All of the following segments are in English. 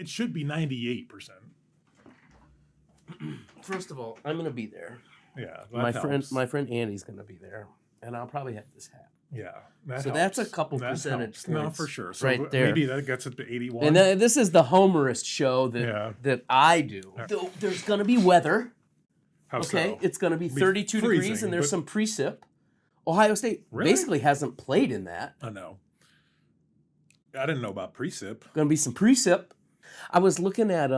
it should be 98%. First of all, I'm going to be there. Yeah, My friend Andy's going to be there, and I'll probably have this hat. Yeah, so that's a couple percentage points. No, for sure. So right there. Maybe that gets it to 81. And this is the homerist show that I do. Yeah. There's going to be weather. How okay, so? It's going to be 32 degrees, and there's some precip. Ohio State basically hasn't played in that. I know. I didn't know about precip. Going to be some precip. I was looking at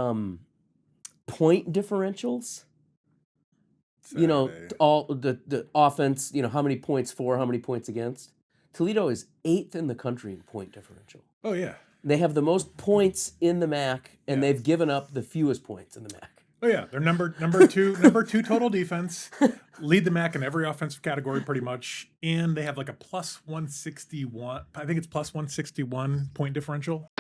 point differentials. Saturday. You know, all the offense, you know, how many points for, how many points against. Toledo is 8th in the country in point differential. Oh, yeah. They have the most points in the MAC, and they've given up the fewest points in the MAC. Oh, yeah. They're number two total defense, lead the MAC in every offensive category pretty much, and they have like a plus 161, I think it's plus 161 point differential.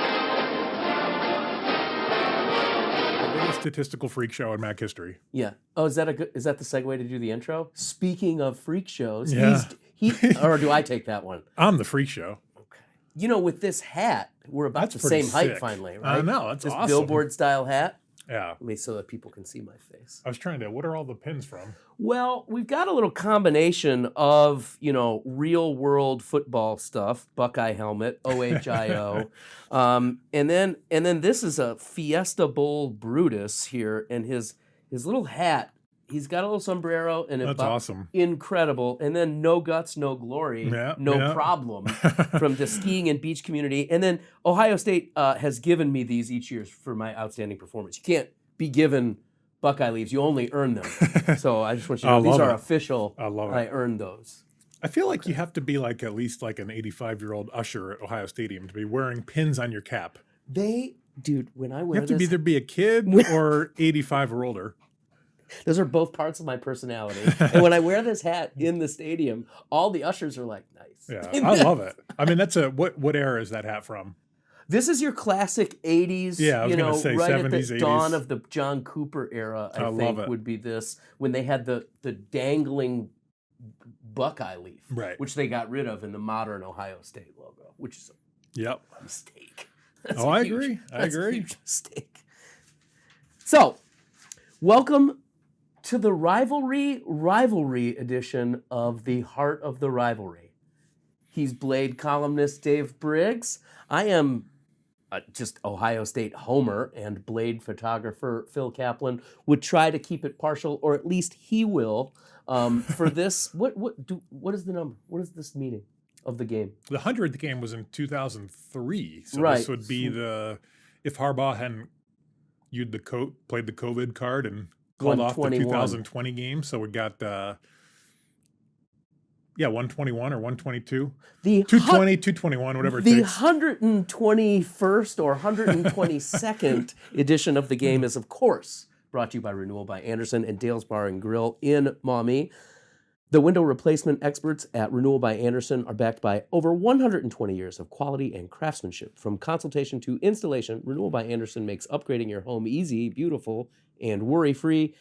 Statistical freak show in MAC history. Yeah. Oh, is that the segue to do the intro? Speaking of freak shows, or do I take that one? I'm the freak show. Okay. You know, with this hat, we're about the same height finally, right? I know, that's awesome. This billboard style hat. Yeah. So that people can see my face. I was trying to, what are all the pins from? Well, we've got a little combination of, you know, real world football stuff, Buckeye helmet, OHIO. and then this is a Fiesta Bowl Brutus here, and his little hat. He's got a little sombrero, and that's awesome. Incredible. And then no guts, no glory, no problem from the skiing and beach community. And then Ohio State has given me these each year for my outstanding performance. You can't be given Buckeye leaves; you only earn them. So I just want you to know these are official. I love it. I earned those. I feel like you have to be like at least like an 85-year-old usher at Ohio Stadium to be wearing pins on your cap. Dude, when I wear you have to either be a kid or 85 or older. Those are both parts of my personality. And when I wear this hat in the stadium, all the ushers are like, nice. Yeah, I love it. I mean, that's what era is that hat from? This is your classic 80s, yeah, I was gonna say right 70s, at the 80s. dawn of the John Cooper era, I think would be this, when they had the dangling Buckeye leaf, right, which they got rid of in the modern Ohio State logo, which is a mistake. I agree. That's a huge mistake. So, welcome to the rivalry edition of the Heart of the Rivalry. He's Blade columnist Dave Briggs. I am just Ohio State homer, and Blade photographer Phil Kaplan would try to keep it partial, or at least he will. For this, what is the number? What is this meeting of the game? The 100th game was in 2003, so right. This would be if Harbaugh hadn't played the COVID card and called off the 2020 game. So we got 121 or 122. 220, 221, whatever it takes. The 121st or 122nd edition of the game is, of course, brought to you by Renewal by Anderson and Dale's Bar and Grill in Maumee. The window replacement experts at Renewal by Anderson are backed by over 120 years of quality and craftsmanship. From consultation to installation, Renewal by Anderson makes upgrading your home easy, beautiful, and worry-free.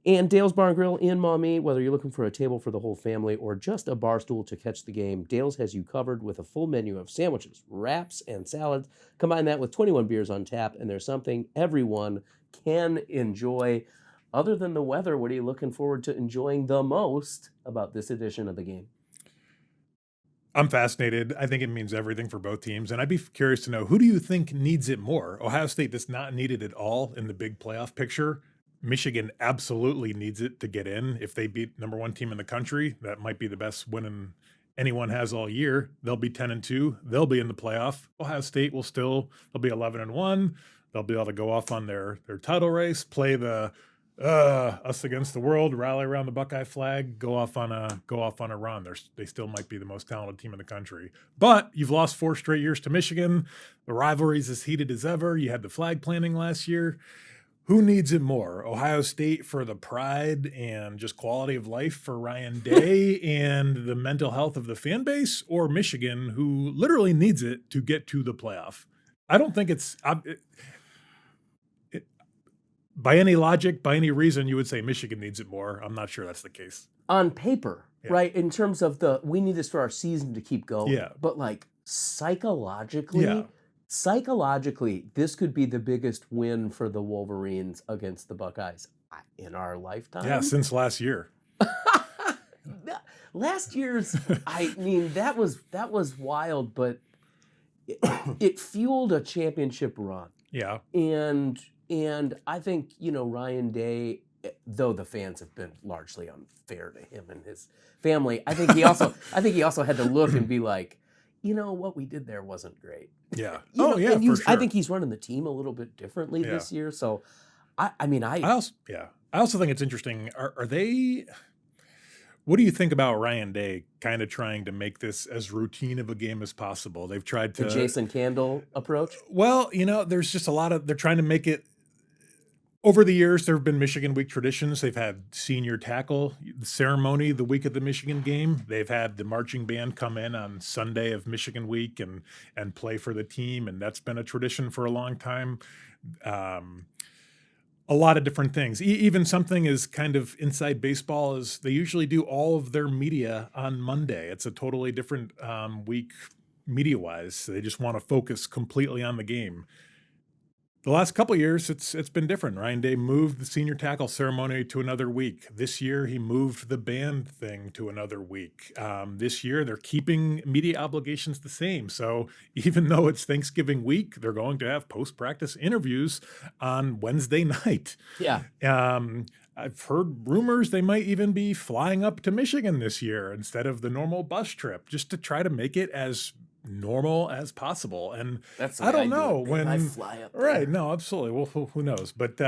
And Dale's Bar and Grill in Maumee, whether you're looking for a table for the whole family or just a bar stool to catch the game, Dale's has you covered with a full menu of sandwiches, wraps, and salads. Combine that with 21 beers on tap, and there's something everyone can enjoy. Other than the weather, what are you looking forward to enjoying the most about this edition of the game? I'm fascinated. I think it means everything for both teams. And I'd be curious to know, who do you think needs it more? Ohio State does not need it at all in the big playoff picture. Michigan absolutely needs it to get in. If they beat number one team in the country, that might be the best win anyone has all year. They'll be 10-2. They'll be in the playoff. Ohio State they'll be 11-1. They'll be able to go off on their title race, play the us against the world, rally around the Buckeye flag, go off on a run. They still might be the most talented team in the country. But you've lost 4 straight years to Michigan. The rivalry's as heated as ever. You had the flag planting last year. Who needs it more? Ohio State for the pride and just quality of life for Ryan Day and the mental health of the fan base, or Michigan, who literally needs it to get to the playoff? I don't think it's by any logic, by any reason, you would say Michigan needs it more. I'm not sure that's the case. On paper, right? In terms of we need this for our season to keep going. Yeah. But like psychologically, Psychologically, this could be the biggest win for the Wolverines against the Buckeyes in our Yeah, lifetime. since last year. Last year's, I mean, that was wild, but it fueled a championship run. Yeah. And I think, Ryan Day, though the fans have been largely unfair to him and his family, I think he also had to look and be like, what we did there wasn't great. Yeah. For sure. I think he's running the team a little bit differently this year. So I also think it's interesting. Are they, what do you think about Ryan Day kind of trying to make this as routine of a game as possible? They've tried the to, Jason Candle approach. well, there's just they're trying to make it. Over the years, there have been Michigan Week traditions. They've had senior tackle ceremony the week of the Michigan game. They've had the marching band come in on Sunday of Michigan Week and play for the team, and that's been a tradition for a long time. A lot of different things. Even something as kind of inside baseball is they usually do all of their media on Monday. It's a totally different week media-wise. They just want to focus completely on the game. The last couple of years, it's been different. Ryan Day moved the senior tackle ceremony to another week. This year, he moved the band thing to another week. This year, they're keeping media obligations the same. So even though it's Thanksgiving week, they're going to have post-practice interviews on Wednesday night. Yeah. I've heard rumors they might even be flying up to Michigan this year instead of the normal bus trip, just to try to make it as normal as possible. And That's I don't know when I fly up there. Right. No, absolutely. Well, who knows? But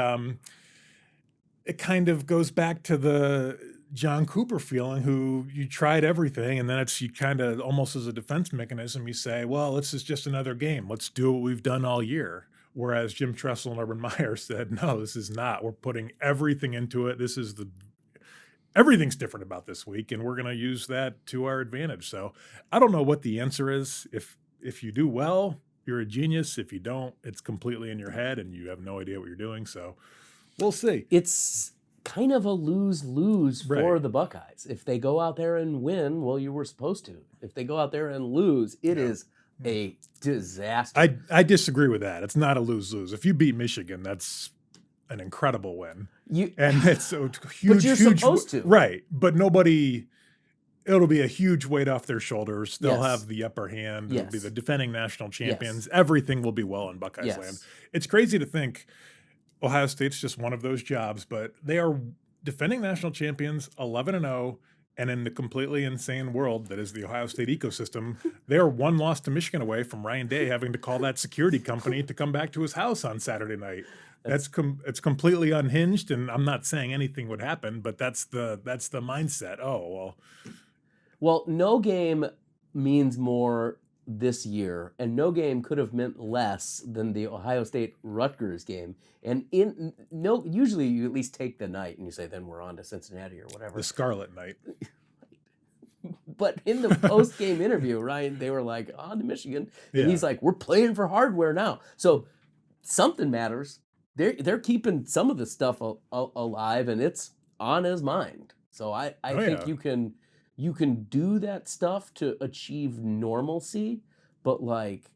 it kind of goes back to the John Cooper feeling, who you tried everything, and then you kind of almost as a defense mechanism, you say, well, this is just another game. Let's do what we've done all year. Whereas Jim Tressel and Urban Meyer said, no, this is not. We're putting everything into it. Everything's different about this week, and we're going to use that to our advantage. So I don't know what the answer is. If you do well, you're a genius. If you don't, it's completely in your head and you have no idea what you're doing. So we'll see. It's kind of a lose-lose for Right. the Buckeyes. If they go out there and win, well, you were supposed to. If they go out there and lose, it is a disaster. I disagree with that. It's not a lose-lose. If you beat Michigan, that's an incredible win. And it's a huge, but you're huge, supposed to. Right. But it'll be a huge weight off their shoulders. They'll Yes. have the upper hand. Yes. It'll be the defending national champions. Yes. Everything will be well in Buckeyes Yes. land. It's crazy to think Ohio State's just one of those jobs, but they are defending national champions, 11-0, and in the completely insane world that is the Ohio State ecosystem, they are one loss to Michigan away from Ryan Day having to call that security company to come back to his house on Saturday night. It's completely unhinged, and I'm not saying anything would happen, but that's the mindset. Oh, Well, no game means more this year, and no game could have meant less than the Ohio State Rutgers game. And usually you at least take the night and you say, then we're on to Cincinnati or whatever. the Scarlet Night. But in the post-game interview, Ryan, they were like, on to Michigan. And Yeah. he's like, we're playing for hardware now. So something matters. They're keeping some of the stuff alive, and it's on his mind. So I think you can do that stuff to achieve normalcy, but like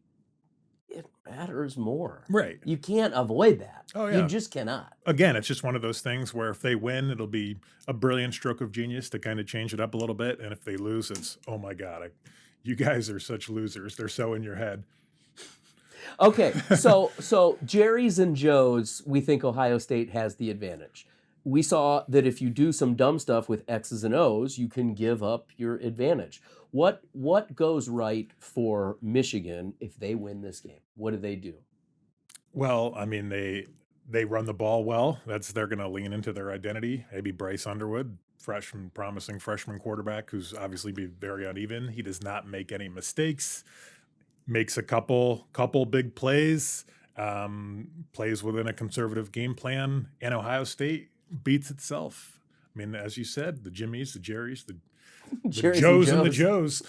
it matters more. Right. You can't avoid that. Oh, yeah. You just cannot. Again, it's just one of those things where if they win, it'll be a brilliant stroke of genius to kind of change it up a little bit. And if they lose, it's, oh my God, you guys are such losers. They're so in your head. Okay, so Jerry's and Joe's, we think Ohio State has the advantage. We saw that if you do some dumb stuff with X's and O's, you can give up your advantage. What goes right for Michigan if they win this game? What do they do? Well, I mean, they run the ball well. They're going to lean into their identity. Maybe Bryce Underwood, promising freshman quarterback, who's obviously be very uneven. He does not make any mistakes. Makes a couple big plays. Plays within a conservative game plan. And Ohio State beats itself. I mean, as you said, the Jimmies, the Jerrys, the Joes and the Joes.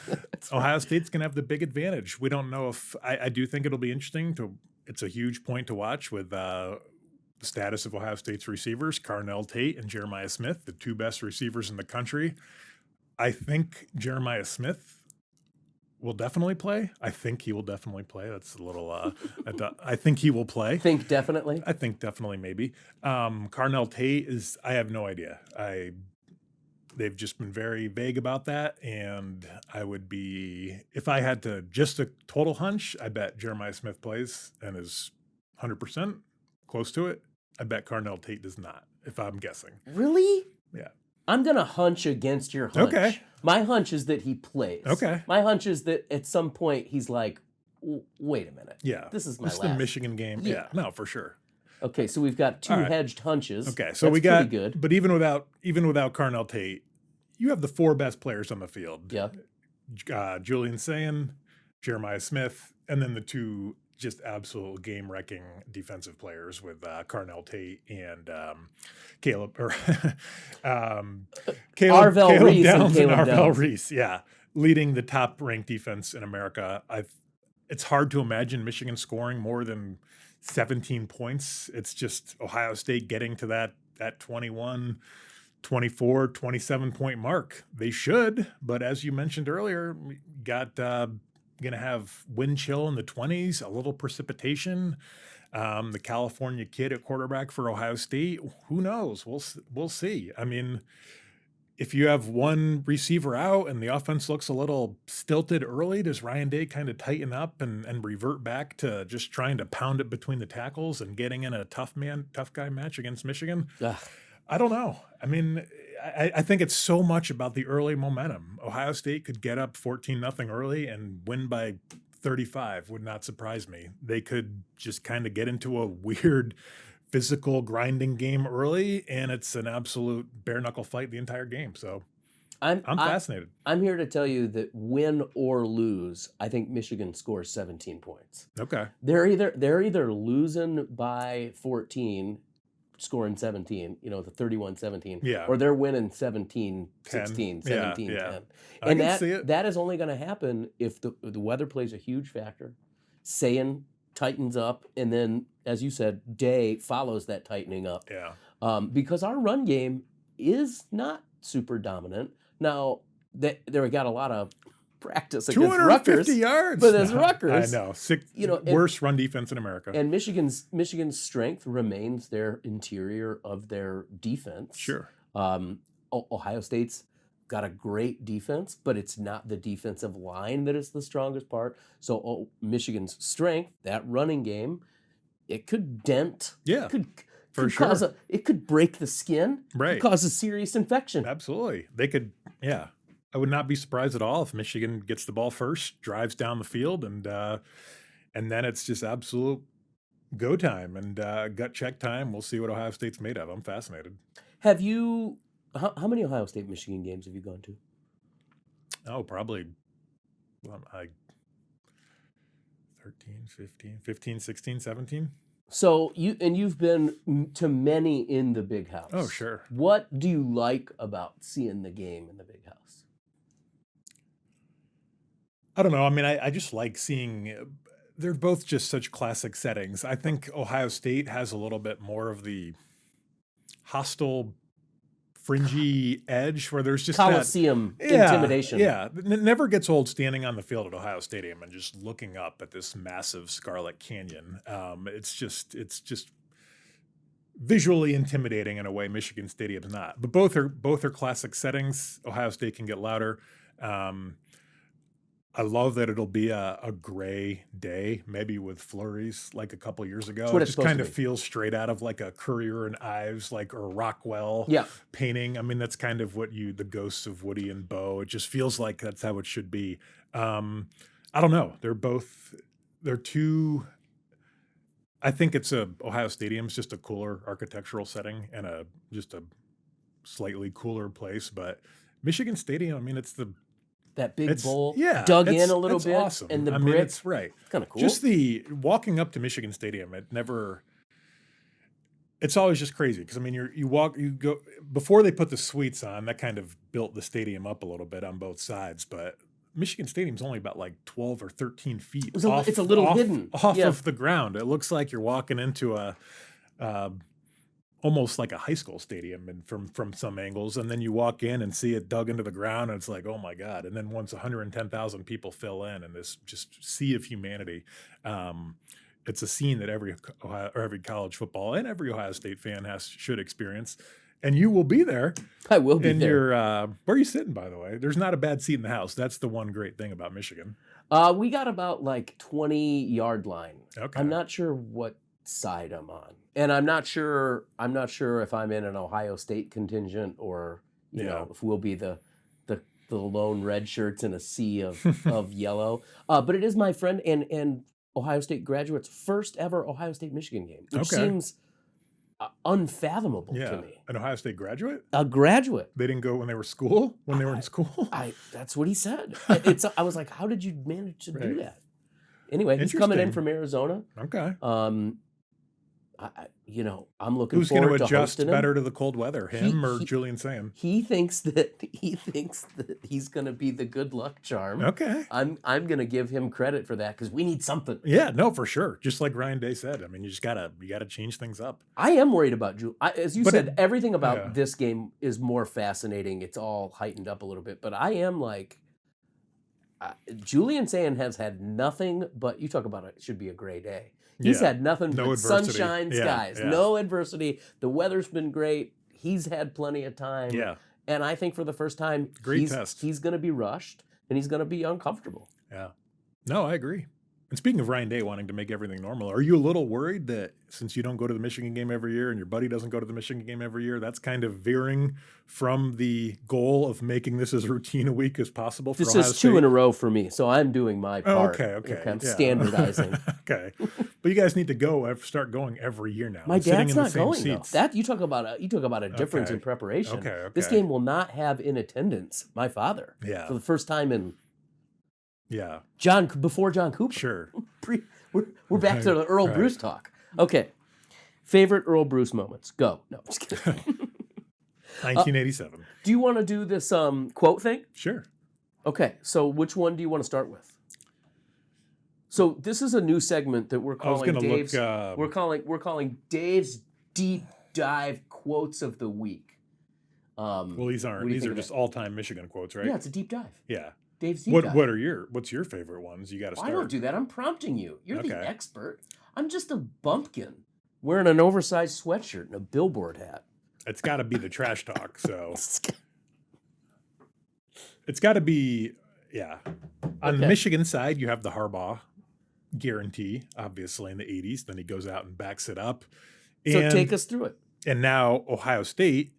Ohio State's going to have the big advantage. We don't know if I do think it'll be interesting it's a huge point to watch with the status of Ohio State's receivers, Carnell Tate and Jeremiah Smith, the two best receivers in the country. I think Jeremiah Smith will definitely play. I think he will definitely play. That's a little. I think he will play. Think definitely. I think definitely maybe. Carnell Tate is. I have no idea. They've just been very vague about that, and I would be if I had to just a total hunch. I bet Jeremiah Smith plays and is 100% close to it. I bet Carnell Tate does not. If I'm guessing. Really? Yeah. I'm going to hunch against your hunch. Okay. My hunch is that he plays. Okay. My hunch is that at some point he's like, wait a minute. Yeah. This is my This is last. the Michigan game. Yeah. No, for sure. Okay, so we've got two All right. hedged hunches. Okay, so That's we got pretty good. But even without Carnell Tate, you have the four best players on the field. Yeah. Julian Sayin, Jeremiah Smith, and then the two just absolute game-wrecking defensive players with Carnell Tate and Caleb Arvell Reese and Downs Caleb Arvell Downs. Reese, yeah, leading the top-ranked defense in America. It's hard to imagine Michigan scoring more than 17 points. It's just Ohio State getting to that 21, 24, 27 point mark. They should, but as you mentioned earlier, we got going to have wind chill in the 20s, a little precipitation. The California kid at quarterback for Ohio State, who knows? We'll see. I mean, if you have one receiver out and the offense looks a little stilted early, does Ryan Day kind of tighten up and revert back to just trying to pound it between the tackles and getting in a tough guy match against Michigan? Ugh. I don't know. I mean, I think it's so much about the early momentum. Ohio State could get up 14-0 early and win by 35. Would not surprise me. They could just kind of get into a weird physical grinding game early, and it's an absolute bare knuckle fight the entire game. So I'm fascinated. I'm here to tell you that win or lose, I think Michigan scores 17 points. Okay. They're either losing by 14, scoring 17, the 31-17, Yeah. or they're winning 17-16, 10. 17-10. Yeah. And I can see it. that is only going to happen if the weather plays a huge factor. Sayin tightens up, and then, as you said, Day follows that tightening up. Yeah. Because our run game is not super dominant. Now, they got a lot of practice against 250 Rutgers, yards. but as Rutgers, I know. and- Worst run defense in America. and Michigan's strength remains their interior of their defense. Sure. Ohio State's got a great defense, but it's not the defensive line that is the strongest part. So Michigan's strength, that running game, it could dent. Yeah. For Could sure. it could break the skin. Right. Could cause a serious infection. Absolutely. They could, yeah. I would not be surprised at all if Michigan gets the ball first, drives down the field, and then it's just absolute go time and gut check time. We'll see what Ohio State's made of. I'm fascinated. Have you, how many Ohio State Michigan games have you gone to? Oh, probably 15, 16, 17. So you've been to many in the big house. Oh, sure. What do you like about seeing the game in the big house? I don't know. I mean, I just like seeing, they're both just such classic settings. I think Ohio State has a little bit more of the hostile, fringy edge where there's just Coliseum intimidation. Yeah. It never gets old standing on the field at Ohio Stadium and just looking up at this massive Scarlet Canyon. It's just visually intimidating in a way Michigan Stadium's not. But both are classic settings. Ohio State can get louder. I love that it'll be a gray day, maybe with flurries like a couple years ago. What It it's just supposed kind to of be. feels straight out of like a Currier and Ives, or Rockwell Yeah. painting. I mean, that's kind of the ghosts of Woody and Bo. It just feels like that's how it should be. I don't know. They're two. I think Ohio Stadium's just a cooler architectural setting and just a slightly cooler place. But Michigan Stadium, I mean, it's That big bowl dug in a little bit. Awesome. And the I brick. mean, it's right. Kind of cool. Just the walking up to Michigan Stadium, it's always just crazy because I mean, you go before they put the suites on. That kind of built the stadium up a little bit on both sides, but Michigan Stadium's only about like 12 or 13 feet. It's a little hidden off of the ground. It looks like you're walking into almost like a high school stadium, and from some angles, and then you walk in and see it dug into the ground, and it's like, oh my god! And then once 110,000 people fill in, and this just sea of humanity, um, it's a scene that every college football and every Ohio State fan should experience. And you will be there. I will be And there. where are you sitting, by the way? There's not a bad seat in the house. That's the one great thing about Michigan. We got about like 20-yard line. Okay. I'm not sure what side I'm on, and I'm not sure if I'm in an Ohio State contingent or you know if we'll be the lone red shirts in a sea of yellow. But it is my friend and Ohio State graduate's first ever Ohio State Michigan game, which seems unfathomable to me. An Ohio State graduate? A graduate. They didn't go when they were in school? That's what he said. I was like, how did you manage to do that? Anyway, he's coming in from Arizona. Okay. I'm looking Who's forward going to to adjust hosting better to the cold weather, him or Julian Sam? He thinks that he's going to be the good luck charm. Okay. I'm going to give him credit for that because we need something. Yeah, no, for sure. Just like Ryan Day said, I mean, you gotta change things up. I am worried about Julian. As you said, everything about this game is more fascinating. It's all heightened up a little bit, but I am like. Julian Sand has had nothing but, you talk about it should be a gray day. He's had nothing but adversity. Sunshine skies, no adversity. The weather's been great. He's had plenty of time. Yeah. And I think for the first time, he's going to be rushed and he's going to be uncomfortable. Yeah. No, I agree. And speaking of Ryan Day wanting to make everything normal, are you a little worried that since you don't go to the Michigan game every year and your buddy doesn't go to the Michigan game every year, that's kind of veering from the goal of making this as routine a week as possible for Ohio State? This is 2 in a row for me, so I'm doing my part. Okay. I'm standardizing. Okay. But you guys need to start going every year now. My dad's not going, seats. though. You talk about a difference in preparation. Okay. This game will not have in attendance my father. Yeah. For the first time in... Yeah. Before John Cooper. Sure. We're back to the Earl Bruce talk. Okay. Favorite Earl Bruce moments. Go. No, I'm just kidding. 1987. Do you want to do this quote thing? Sure. Okay. So which one do you want to start with? So this is a new segment that we're calling Dave's. We're calling Dave's deep dive quotes of the week. Well, these aren't. These are just all-time Michigan quotes, right? Yeah, it's a deep dive. Yeah. Dave's deep dive. What's your favorite ones? You got to start. I don't do that. I'm prompting you. You're the expert. I'm just a bumpkin wearing an oversized sweatshirt and a billboard hat. It's got to be the trash talk. So it's got to be, yeah. On the Michigan side, you have the Harbaugh guarantee, obviously in the 80s. Then he goes out and backs it up. So take us through it. And now Ohio State,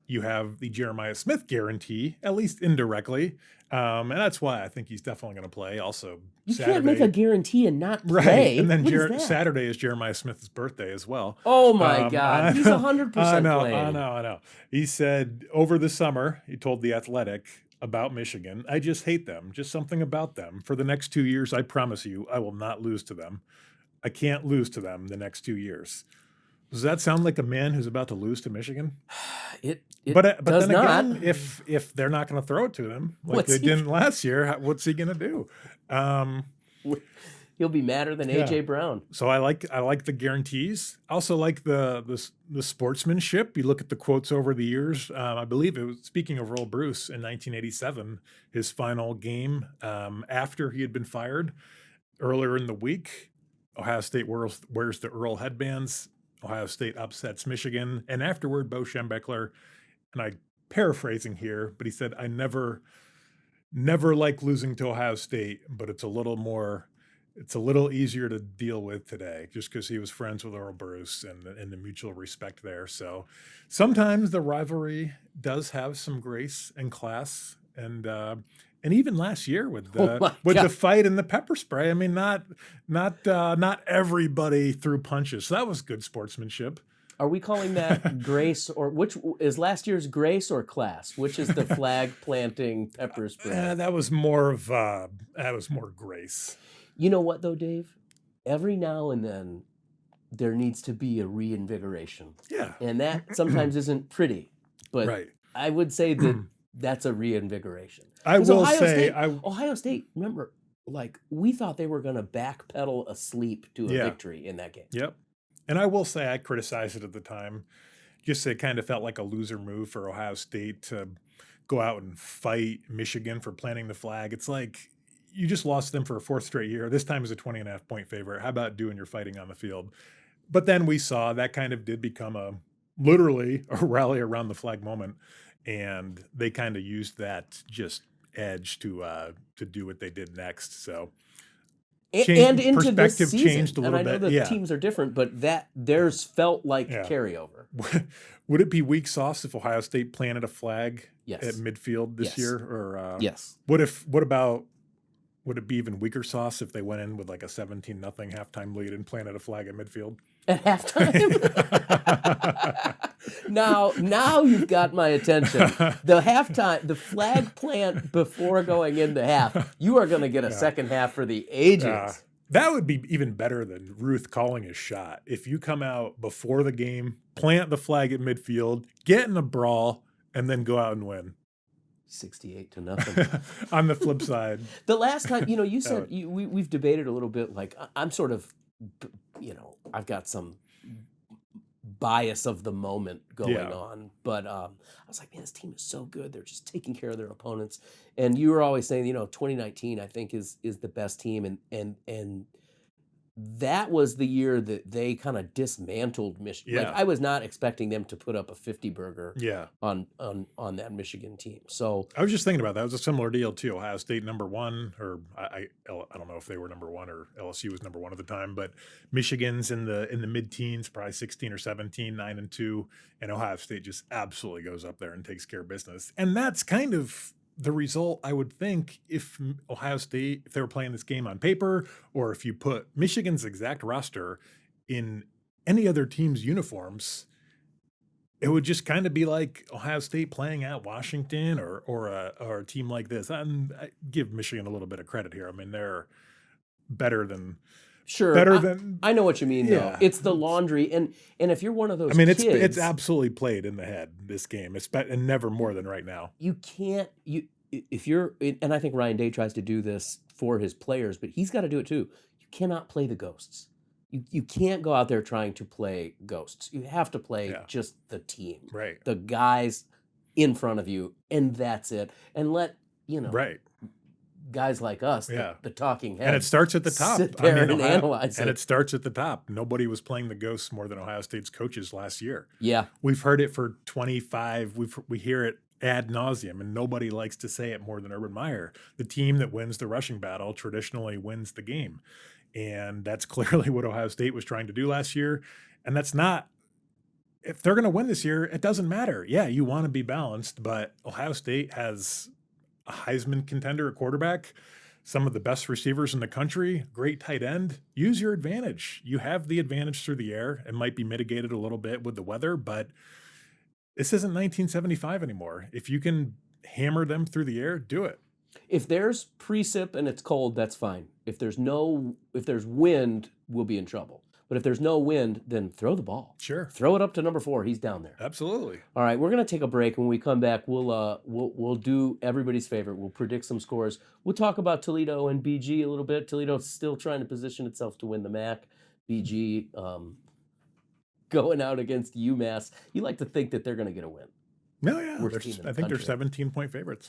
you have the Jeremiah Smith guarantee, at least indirectly. And that's why I think he's definitely going to play. Also, you Saturday, can't make a guarantee and not play. Right. And then Saturday is Jeremiah Smith's birthday as well. Oh, my God. He's 100% playing. I know. He said over the summer, he told The Athletic about Michigan, I just hate them. Just something about them. For the next 2 years, I promise you, I will not lose to them. I can't lose to them the next 2 years. Does that sound like a man who's about to lose to Michigan? But does then not. again, if they're not going to throw it to him like they didn't last year, what's he going to do? He'll be madder than AJ Brown. So I like the guarantees. I also like the sportsmanship. You look at the quotes over the years. I believe it was, speaking of Earl Bruce, in 1987, his final game after he had been fired earlier in the week, Ohio State wears the Earl headbands. Ohio State upsets Michigan. And afterward, Bo Schembechler, and I'm paraphrasing here, but he said, I never like losing to Ohio State, but it's a little easier to deal with today just because he was friends with Earl Bruce and the mutual respect there. So sometimes the rivalry does have some grace and class. And even last year with the fight and the pepper spray, I mean, not everybody threw punches. So that was good sportsmanship. Are we calling that grace, or which is last year's grace or class? Which is the flag planting pepper spray? That was more grace. You know what though, Dave? Every now and then there needs to be a reinvigoration. Yeah. And that sometimes isn't pretty, but right. I would say that's a reinvigoration. I will Ohio State, remember, like we thought they were going to backpedal asleep to a victory in that game. Yep. And I will say I criticized it at the time. Just it kind of felt like a loser move for Ohio State to go out and fight Michigan for planting the flag. It's like you just lost them for a fourth straight year. This time is a 20.5 point favorite. How about doing your fighting on the field? But then we saw that kind of did become a literally a rally around the flag moment. And they kind of used that just edge to do what they did next. So And change into this perspective season. changed a And little I know bit. the Yeah. teams are different, but that theirs felt like Yeah. carryover. Would it be weak sauce if Ohio State planted a flag at Yes. midfield this Yes. year? Or Yes. would it be even weaker sauce if they went in with like a 17-0 halftime lead and planted a flag at midfield? At halftime. Now you've got my attention. The flag plant before going into half. You are going to get a second half for the ages. That would be even better than Ruth calling his shot. If you come out before the game, plant the flag at midfield, get in a brawl, and then go out and win. 68-0. On the flip side, The last time, you said we've debated a little bit. Like I'm sort of, I've got some bias of the moment going on, but I was like, man, this team is so good. They're just taking care of their opponents. And you were always saying, 2019, I think is the best team, and that was the year that they kind of dismantled Michigan. Yeah. Like I was not expecting them to put up a 50 burger yeah. on that Michigan team. So I was just thinking about that. It was a similar deal too. Ohio State #1, or I don't know if they were #1 or LSU was #1 at the time, but Michigan's in the mid-teens, probably 16 or 17, 9-2, and Ohio State just absolutely goes up there and takes care of business. And that's kind of the result, I would think, if Ohio State, if they were playing this game on paper, or if you put Michigan's exact roster in any other team's uniforms, it would just kind of be like Ohio State playing at Washington or a team like this. I give Michigan a little bit of credit here. I mean, they're better than sure, I know what you mean, though. Yeah. It's the laundry, and if you're one of those, I mean, kids, it's absolutely played in the head, this game. And never more than right now. you can't if you're, and I think Ryan Day tries to do this for his players, but he's got to do it too. You cannot play the ghosts. You can't go out there trying to play ghosts. You have to play just the team, Right. the guys in front of you, and that's it. And let Right. guys like us, the talking heads, And it starts at the top. sit there and analyze and it. it starts at the top. Nobody was playing the ghosts more than Ohio State's coaches last year. Yeah, We've heard it for 25. We hear it ad nauseum, and nobody likes to say it more than Urban Meyer. The team that wins the rushing battle traditionally wins the game. And that's clearly what Ohio State was trying to do last year. And that's not, if they're going to win this year, it doesn't matter. Yeah, you want to be balanced, but Ohio State has a Heisman contender at quarterback, some of the best receivers in the country, great tight end. Use your advantage. You have the advantage through the air. It might be mitigated a little bit with the weather, but this isn't 1975 anymore. If you can hammer them through the air, do it. if there's precip and it's cold, that's fine. If there's wind, we'll be in trouble. But if there's no wind, then throw the ball. Sure. Throw it up to number 4. He's down there. Absolutely. All right, we're gonna take a break. When we come back, we'll do everybody's favorite. We'll predict some scores. We'll talk about Toledo and BG a little bit. Toledo's still trying to position itself to win the MAC. BG going out against UMass. You like to think that they're gonna get a win. No, yeah. Worst team in the I think they're country. 17-point favorites.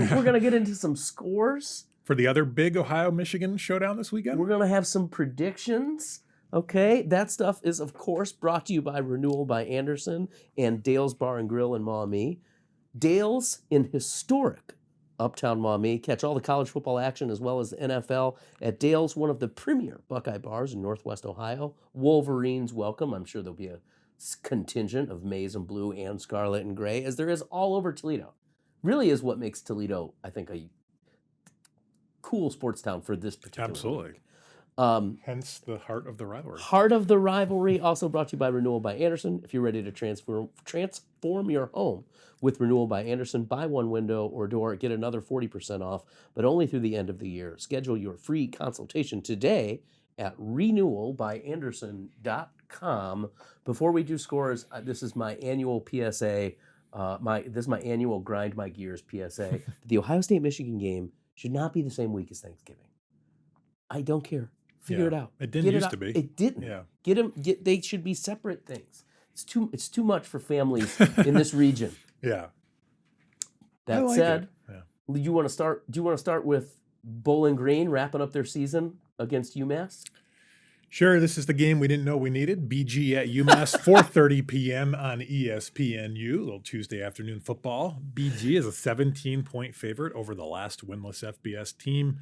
We're gonna get into some scores. For the other big Ohio-Michigan showdown this weekend? We're going to have some predictions. Okay, that stuff is, of course, brought to you by Renewal by Anderson and Dale's Bar and Grill in Maumee. Dale's in historic Uptown Maumee. Catch all the college football action as well as the NFL at Dale's, one of the premier Buckeye bars in Northwest Ohio. Wolverines welcome. I'm sure there'll be a contingent of maize and blue and scarlet and gray, as there is all over Toledo. Really is what makes Toledo, I think, a cool sports town for this particular Absolutely. week. Hence the heart of the rivalry. Heart of the Rivalry, also brought to you by Renewal by Anderson. If you're ready to transform your home with Renewal by Anderson, buy one window or door, get another 40% off, but only through the end of the year. Schedule your free consultation today at renewalbyanderson.com. Before we do scores, this is my annual PSA. This is my annual grind my gears PSA. The Ohio State-Michigan game should not be the same week as Thanksgiving. I don't care. Figure it out. It didn't Get used out. to be. It didn't. Yeah. Get them. They should be separate things. It's too much for families in this region. Yeah. That like said, it. Yeah. do you want to start with Bowling Green wrapping up their season against UMass? Sure, this is the game we didn't know we needed. BG at UMass, 4:30 p.m. on ESPNU, a little Tuesday afternoon football. BG is a 17-point favorite over the last winless FBS team.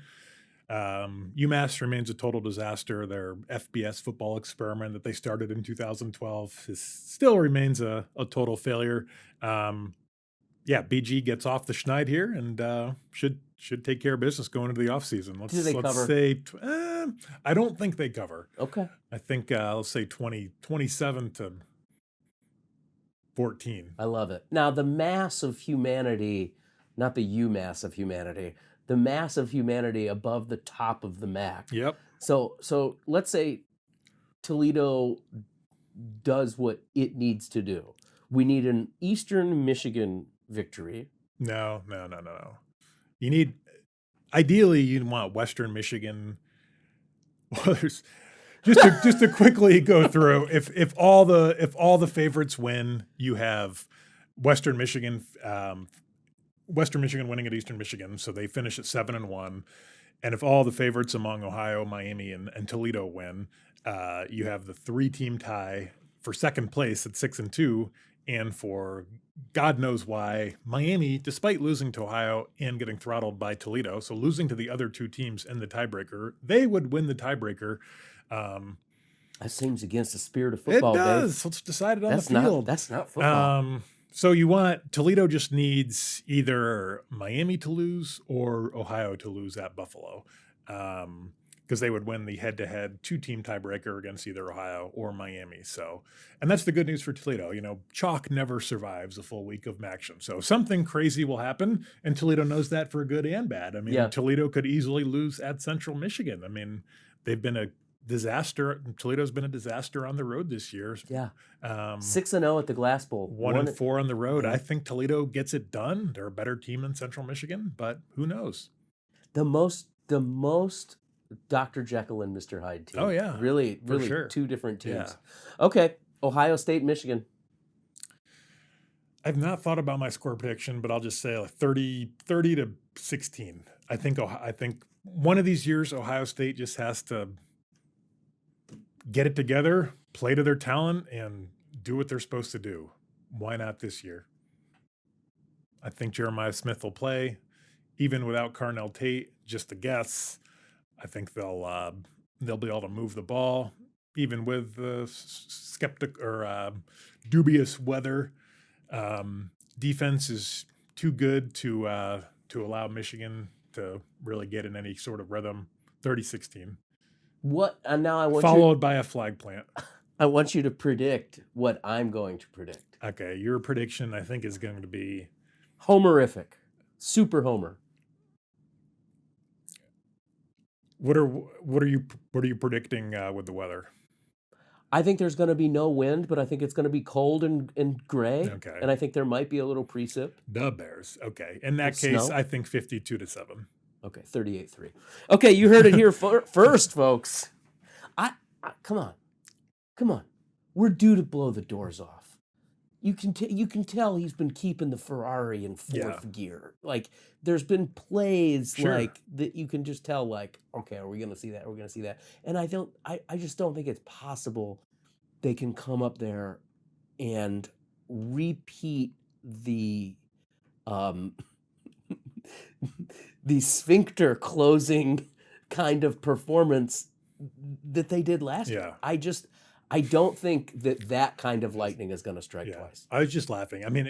UMass remains a total disaster. Their FBS football experiment that they started in 2012 still remains a total failure. BG gets off the schneid here and should take care of business going into the offseason. Do they let's cover? say I don't think they cover. Okay. I think let's say 27 to 14. I love it. Now, the mass of humanity, not the UMass of humanity, the mass of humanity above the top of the MAC. Yep. So let's say Toledo does what it needs to do. We need an Eastern Michigan victory. No. You need, ideally, you want Western Michigan. Well, there's just to quickly go through. If all the favorites win, you have Western Michigan winning at Eastern Michigan, so they finish at 7-1. And if all the favorites among Ohio, Miami, and Toledo win, you have the 3-team tie for second place at 6-2. And for God knows why, Miami, despite losing to Ohio and getting throttled by Toledo, so losing to the other two teams in the tiebreaker, they would win the tiebreaker. That seems against the spirit of football. It does. Dave. Let's decide it on the field. That's not football. So you want Toledo just needs either Miami to lose or Ohio to lose at Buffalo, because they would win the head-to-head 2-team tiebreaker against either Ohio or Miami. So, and that's the good news for Toledo. Chalk never survives a full week of action. So something crazy will happen, and Toledo knows that for good and bad. Toledo could easily lose at Central Michigan. They've been a disaster. Toledo's been a disaster on the road this year. Yeah. 6-0 at the Glass Bowl. 1-4 on the road. Yeah. I think Toledo gets it done. They're a better team than Central Michigan, but who knows? The most Dr. Jekyll and Mr. Hyde team. Oh, yeah. Really sure. Two different teams. Yeah. Okay. Ohio State, Michigan. I've not thought about my score prediction, but I'll just say like 30 to 16. I think one of these years Ohio State just has to get it together, play to their talent, and do what they're supposed to do. Why not this year? I think Jeremiah Smith will play, even without Carnell Tate. Just a guess. I think they'll be able to move the ball, even with the skeptic or dubious weather. Defense is too good to allow Michigan to really get in any sort of rhythm. 30-16. What? And now I want followed by a flag plant. I want you to predict what I'm going to predict. Okay, your prediction I think is going to be homerific, super homer. What are you predicting with the weather? I think there's going to be no wind, but I think it's going to be cold and gray. Okay. And I think there might be a little precip. The Bears. Okay. In that case, snow? I think 52-7. Okay, 38-3. Okay, you heard it here first, folks. Come on. We're due to blow the doors off. You can tell he's been keeping the Ferrari in fourth gear. Like there's been plays like that you can just tell like, okay, are we going to see that? Are we going to see that? And I just don't think it's possible they can come up there and repeat the the sphincter closing kind of performance that they did last year. I don't think that kind of lightning is going to strike twice. I was just laughing. I mean,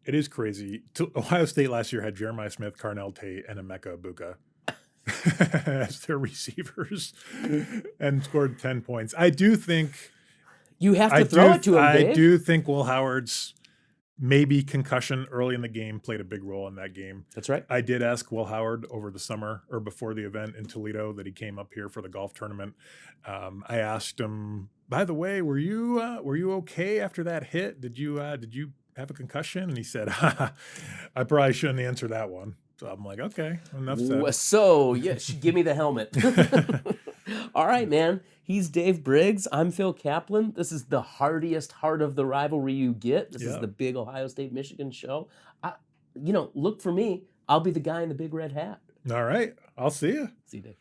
it is crazy. Ohio State last year had Jeremiah Smith, Carnell Tate, and Emeka Ibuka as their receivers and scored 10 points. I do think you have to throw it to him, Dave. I do think Will Howard's maybe concussion early in the game played a big role in that game. That's right. I did ask Will Howard over the summer or before the event in Toledo that he came up here for the golf tournament. I asked him, by the way, were you okay after that hit? Did you have a concussion? And he said, I probably shouldn't answer that one. So I'm like, okay, enough said. So, yeah, give me the helmet. All right, man. He's Dave Briggs. I'm Phil Kaplan. This is the heartiest heart of the rivalry you get. This is Yeah. the big Ohio State Michigan show. Look for me. I'll be the guy in the big red hat. All right. I'll see you. See you, Dave.